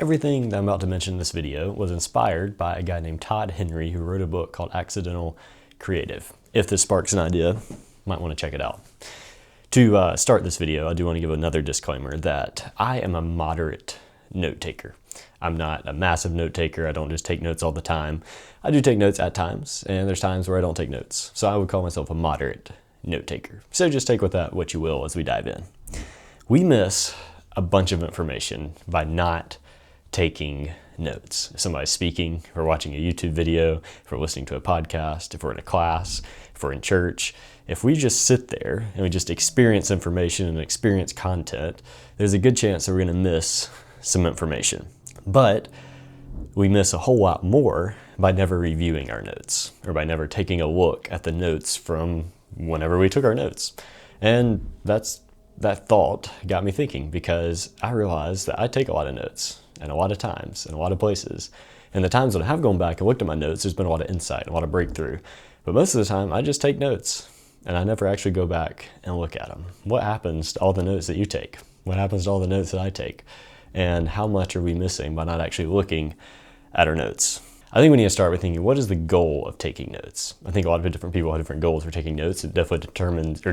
Everything that I'm about to mention in this video was inspired by a guy named Todd Henry who wrote a book called Accidental Creative. If this sparks an idea, you might want to check it out. To start this video, I do want to give another disclaimer that I am a moderate note taker. I'm not a massive note taker. I don't just take notes all the time. I do take notes at times, and there's times where I don't take notes. So I would call myself a moderate note taker. So just take with that what you will as we dive in. We miss a bunch of information by not taking notes. If somebody's speaking, if we're watching a YouTube video, if we're listening to a podcast, if we're in a class, if we're in church, if we just sit there and we just experience information and experience content, there's a good chance that we're going to miss some information. But we miss a whole lot more by never reviewing our notes or by never taking a look at the notes from whenever we took our notes. And that thought got me thinking, because I realized that I take a lot of notes and a lot of times and a lot of places. And the times that I have gone back and looked at my notes, there's been a lot of insight, a lot of breakthrough. But most of the time, I just take notes and I never actually go back and look at them. What happens to all the notes that you take? What happens to all the notes that I take? And how much are we missing by not actually looking at our notes? I think we need to start with thinking, what is the goal of taking notes? I think a lot of different people have different goals for taking notes. It definitely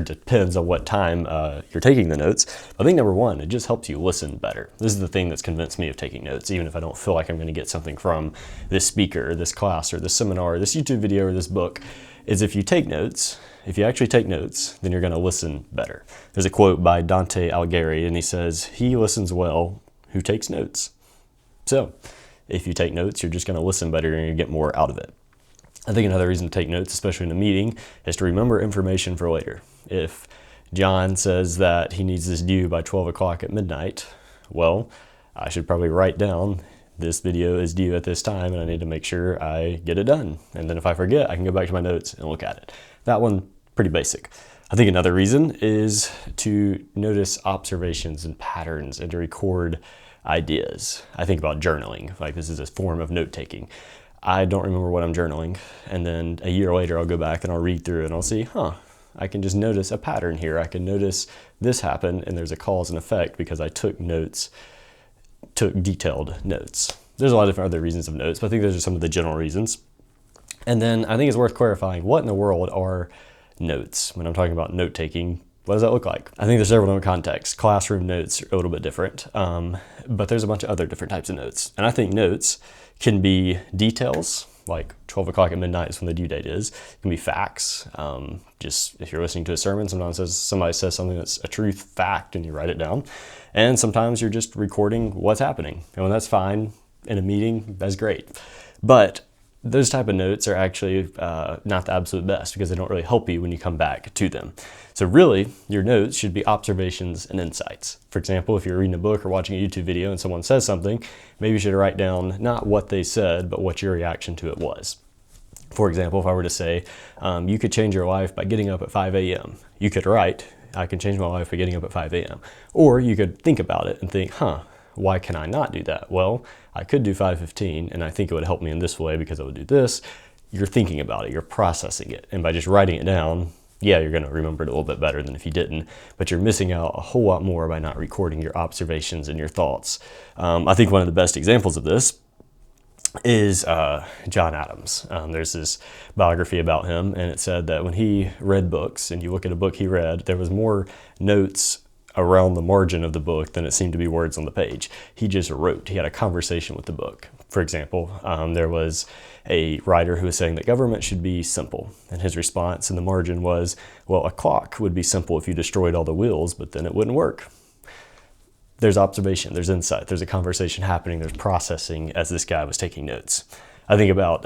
depends on what time you're taking the notes. I think number one, it just helps you listen better. This is the thing that's convinced me of taking notes, even if I don't feel like I'm going to get something from this speaker, or this class, or this seminar, or this YouTube video, or this book, is if you take notes, if you actually take notes, then you're going to listen better. There's a quote by Dante Alighieri, and he says, "He listens well who takes notes." So, if you take notes, you're just going to listen better and you're going to get more out of it. I think another reason to take notes, especially in a meeting, is to remember information for later. If John says that he needs this due by 12 o'clock at midnight, well, I should probably write down this video is due at this time and I need to make sure I get it done. And then if I forget, I can go back to my notes and look at it. That one, pretty basic. I think another reason is to notice observations and patterns and to record ideas. I think about journaling, like this is a form of note taking. I don't remember what I'm journaling, and then a year later I'll go back and I'll read through and I'll see, I can just notice a pattern here. I can notice this happened and there's a cause and effect because I took detailed notes. There's a lot of different other reasons of notes, but I think those are some of the general reasons. And then I think it's worth clarifying, what in the world are notes? When I'm talking about note taking, what does that look like? I think there's several different contexts. Classroom notes are a little bit different, but there's a bunch of other different types of notes. And I think notes can be details, like 12 o'clock at midnight is when the due date is. It can be facts. Just if you're listening to a sermon, sometimes somebody says something that's a truth fact and you write it down. And sometimes you're just recording what's happening. And when that's fine in a meeting, that's great. But those type of notes are actually not the absolute best because they don't really help you when you come back to them. So really, your notes should be observations and insights. For example, if you're reading a book or watching a YouTube video and someone says something, maybe you should write down not what they said, but what your reaction to it was. For example, if I were to say, you could change your life by getting up at 5 a.m. You could write, I can change my life by getting up at 5 a.m. Or you could think about it and think, why can I not do that? Well, I could do 5:15 and I think it would help me in this way because I would do this. You're thinking about it, you're processing it. And by just writing it down, yeah, you're going to remember it a little bit better than if you didn't, but you're missing out a whole lot more by not recording your observations and your thoughts. I think one of the best examples of this is John Adams. There's this biography about him, and it said that when he read books, and you look at a book he read, there was more notes around the margin of the book than it seemed to be words on the page. He just wrote. He had a conversation with the book. For example, there was a writer who was saying that government should be simple. And his response in the margin was, well, a clock would be simple if you destroyed all the wheels, but then it wouldn't work. There's observation, there's insight, there's a conversation happening, there's processing as this guy was taking notes. I think about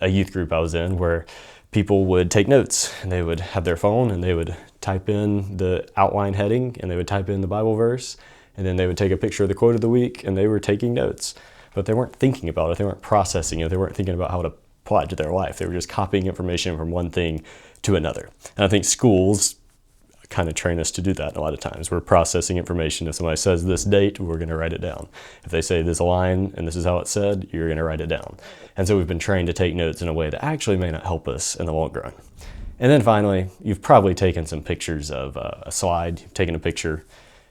a youth group I was in where people would take notes and they would have their phone and they would type in the outline heading and they would type in the Bible verse and then they would take a picture of the quote of the week and they were taking notes. But they weren't thinking about it, they weren't processing it, they weren't thinking about how to apply it to their life. They were just copying information from one thing to another. And I think schools kind of train us to do that a lot of times. We're processing information. If somebody says this date, we're going to write it down. If they say this line and this is how it's said, you're going to write it down. And so we've been trained to take notes in a way that actually may not help us in the long run. And then finally, you've probably taken some pictures of a slide. You've taken a picture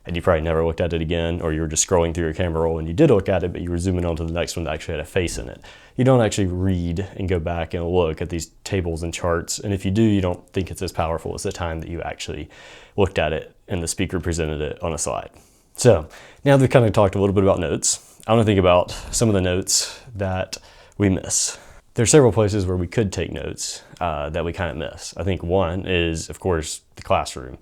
and you probably never looked at it again, or you were just scrolling through your camera roll and you did look at it, but you were zooming on to the next one that actually had a face in it. You don't actually read and go back and look at these tables and charts, and if you do, you don't think it's as powerful as the time that you actually looked at it and the speaker presented it on a slide. So now that we've kind of talked a little bit about notes, I want to think about some of the notes that we miss. There's several places where we could take notes that we kind of miss. I think one is, of course, the classroom,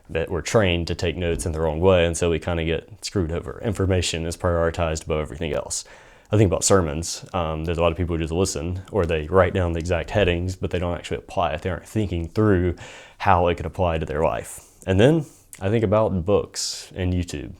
that we're trained to take notes in the wrong way, and so we kind of get screwed over. Information is prioritized above everything else. I think about sermons. There's a lot of people who just listen, or they write down the exact headings, but they don't actually apply it. They aren't thinking through how it could apply to their life. And then I think about books and YouTube,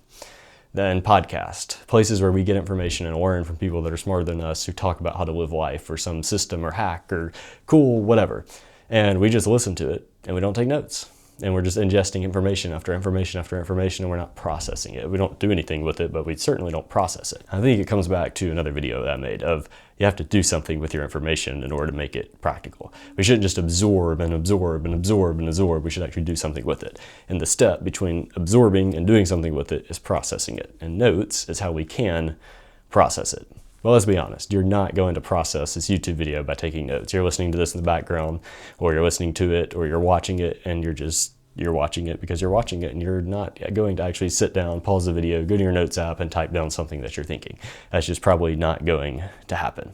then podcast, places where we get information and learn from people that are smarter than us who talk about how to live life or some system or hack or cool, whatever. And we just listen to it and we don't take notes. And we're just ingesting information after information after information, and we're not processing it. We don't do anything with it, but we certainly don't process it. I think it comes back to another video that I made of you have to do something with your information in order to make it practical. We shouldn't just absorb and absorb and absorb and absorb. We should actually do something with it. And the step between absorbing and doing something with it is processing it. And notes is how we can process it. Well, let's be honest, you're not going to process this YouTube video by taking notes. You're listening to this in the background, or you're listening to it, or you're watching it, and you're watching it because you're watching it, and you're not going to actually sit down, pause the video, go to your notes app, and type down something that you're thinking. That's just probably not going to happen.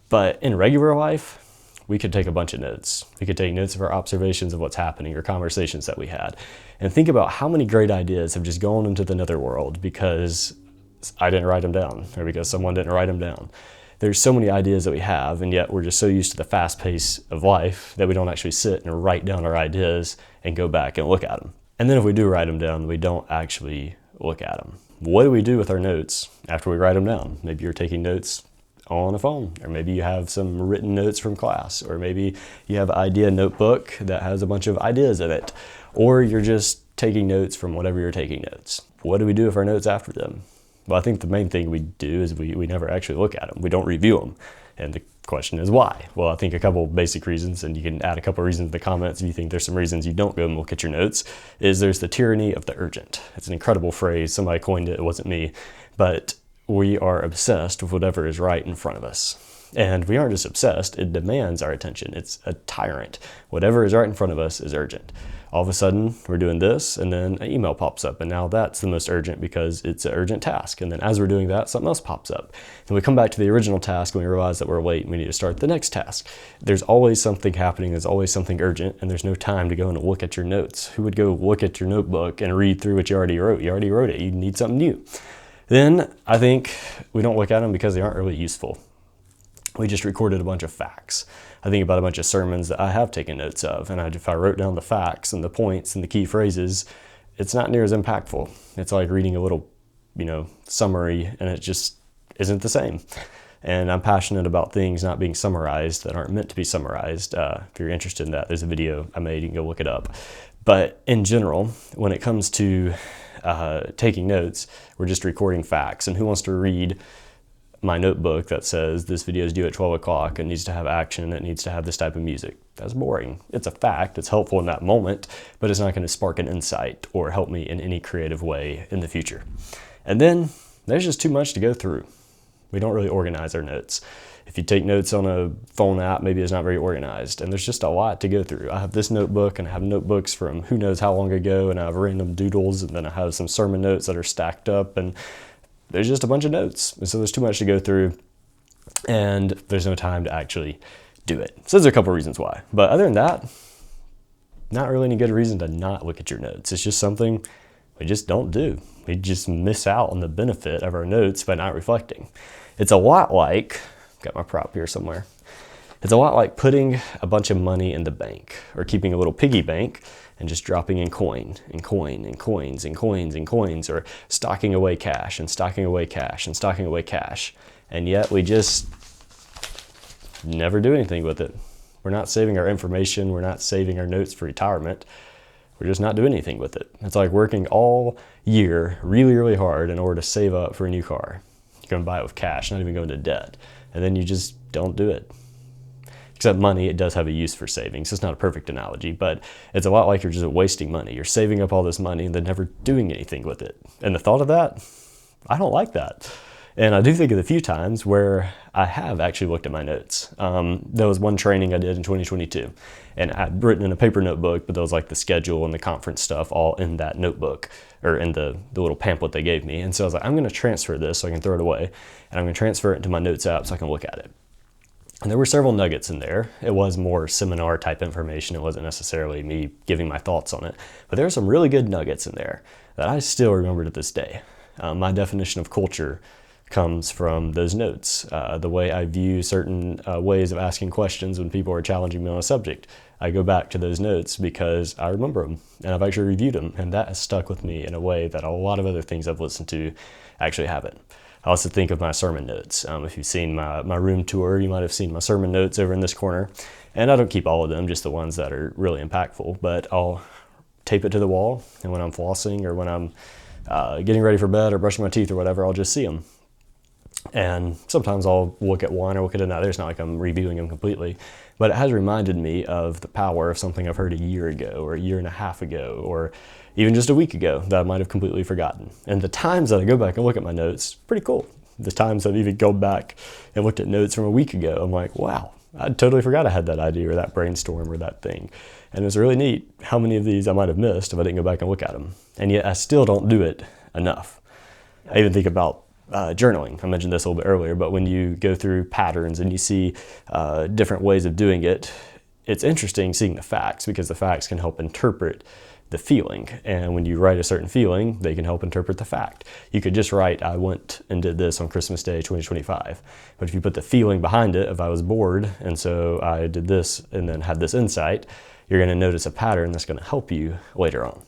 But in regular life, we could take a bunch of notes. We could take notes of our observations of what's happening or conversations that we had, and think about how many great ideas have just gone into the netherworld because I didn't write them down, or because someone didn't write them down. There's so many ideas that we have, and yet we're just so used to the fast pace of life that we don't actually sit and write down our ideas and go back and look at them. And then if we do write them down, we don't actually look at them. What do we do with our notes after we write them down? Maybe you're taking notes on a phone, or maybe you have some written notes from class, or maybe you have an idea notebook that has a bunch of ideas in it, or you're just taking notes from whatever you're taking notes. What do we do with our notes after them? Well, I think the main thing we do is we never actually look at them. We don't review them. And the question is why? Well, I think a couple basic reasons, and you can add a couple reasons in the comments if you think there's some reasons you don't go and look at your notes, is there's the tyranny of the urgent. It's an incredible phrase. Somebody coined it. It wasn't me. But we are obsessed with whatever is right in front of us. And we aren't just obsessed. It demands our attention. It's a tyrant. Whatever is right in front of us is urgent. All of a sudden, we're doing this, and then an email pops up, and now that's the most urgent because it's an urgent task. And then as we're doing that, something else pops up. And we come back to the original task, and we realize that we're late, and we need to start the next task. There's always something happening. There's always something urgent, and there's no time to go and look at your notes. Who would go look at your notebook and read through what you already wrote? You already wrote it. You need something new. Then I think we don't look at them because they aren't really useful. We just recorded a bunch of facts. I think about a bunch of sermons that I have taken notes of, and if I wrote down the facts and the points and the key phrases, it's not near as impactful. It's like reading a little, summary, and it just isn't the same. And I'm passionate about things not being summarized that aren't meant to be summarized. If you're interested in that, there's a video I made, you can go look it up. But in general, when it comes to taking notes, we're just recording facts, and who wants to read my notebook that says this video is due at 12 o'clock, it needs to have action, it needs to have this type of music? That's boring. It's a fact, it's helpful in that moment, but it's not going to spark an insight or help me in any creative way in the future. And then there's just too much to go through. We don't really organize our notes. If you take notes on a phone app, maybe it's not very organized, and there's just a lot to go through. I have this notebook, and I have notebooks from who knows how long ago, and I have random doodles, and then I have some sermon notes that are stacked up, and there's just a bunch of notes. And so there's too much to go through, and there's no time to actually do it. So there's a couple reasons why. But other than that, not really any good reason to not look at your notes. It's just something we just don't do. We just miss out on the benefit of our notes by not reflecting. It's a lot like, got my prop here somewhere. It's a lot like putting a bunch of money in the bank, or keeping a little piggy bank and just dropping in coin and coin and coins and coins and coins, or stocking away cash and stocking away cash and stocking away cash. And yet we just never do anything with it. We're not saving our information. We're not saving our notes for retirement. We're just not doing anything with it. It's like working all year really, really hard in order to save up for a new car. You're going to buy it with cash, not even going to debt. And then you just don't do it. Except money, it does have a use for savings. It's not a perfect analogy, but it's a lot like you're just wasting money. You're saving up all this money and then never doing anything with it. And the thought of that, I don't like that. And I do think of the few times where I have actually looked at my notes. There was one training I did in 2022, and I'd written in a paper notebook, but there was like the schedule and the conference stuff all in that notebook, or in the little pamphlet they gave me. And so I was like, I'm going to transfer this so I can throw it away, and I'm going to transfer it into my notes app so I can look at it. And there were several nuggets in there. It was more seminar type information. It wasn't necessarily me giving my thoughts on it, but there were some really good nuggets in there that I still remember to this day. My definition of culture comes from those notes. The way I view certain ways of asking questions when people are challenging me on a subject, I go back to those notes because I remember them and I've actually reviewed them, and that has stuck with me in a way that a lot of other things I've listened to actually haven't. I also think of my sermon notes. If you've seen my room tour, you might have seen my sermon notes over in this corner, and I don't keep all of them, just the ones that are really impactful, but I'll tape it to the wall, and when I'm flossing or when I'm getting ready for bed or brushing my teeth or whatever, I'll just see them. And sometimes I'll look at one or look at another. It's not like I'm reviewing them completely, but it has reminded me of the power of something I've heard a year ago or a year and a half ago, or even just a week ago that I might have completely forgotten. And the times that I go back and look at my notes, pretty cool. The times I've even gone back and looked at notes from a week ago, I'm like, wow, I totally forgot I had that idea or that brainstorm or that thing. And it's really neat how many of these I might have missed if I didn't go back and look at them. And yet I still don't do it enough. I even think about journaling. I mentioned this a little bit earlier, but when you go through patterns and you see different ways of doing it, it's interesting seeing the facts, because the facts can help interpret the feeling. And when you write a certain feeling, they can help interpret the fact. You could just write, I went and did this on Christmas Day 2025. But if you put the feeling behind it, if I was bored and so I did this and then had this insight, you're going to notice a pattern that's going to help you later on.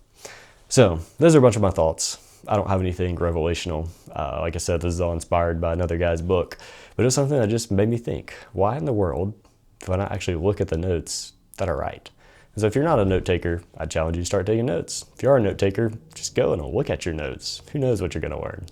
So those are a bunch of my thoughts. I don't have anything revelational. Like I said, this is all inspired by another guy's book, but it was something that just made me think, why in the world do I not actually look at the notes that are right? So if you're not a note taker, I challenge you to start taking notes. If you are a note taker, just go and look at your notes. Who knows what you're going to learn?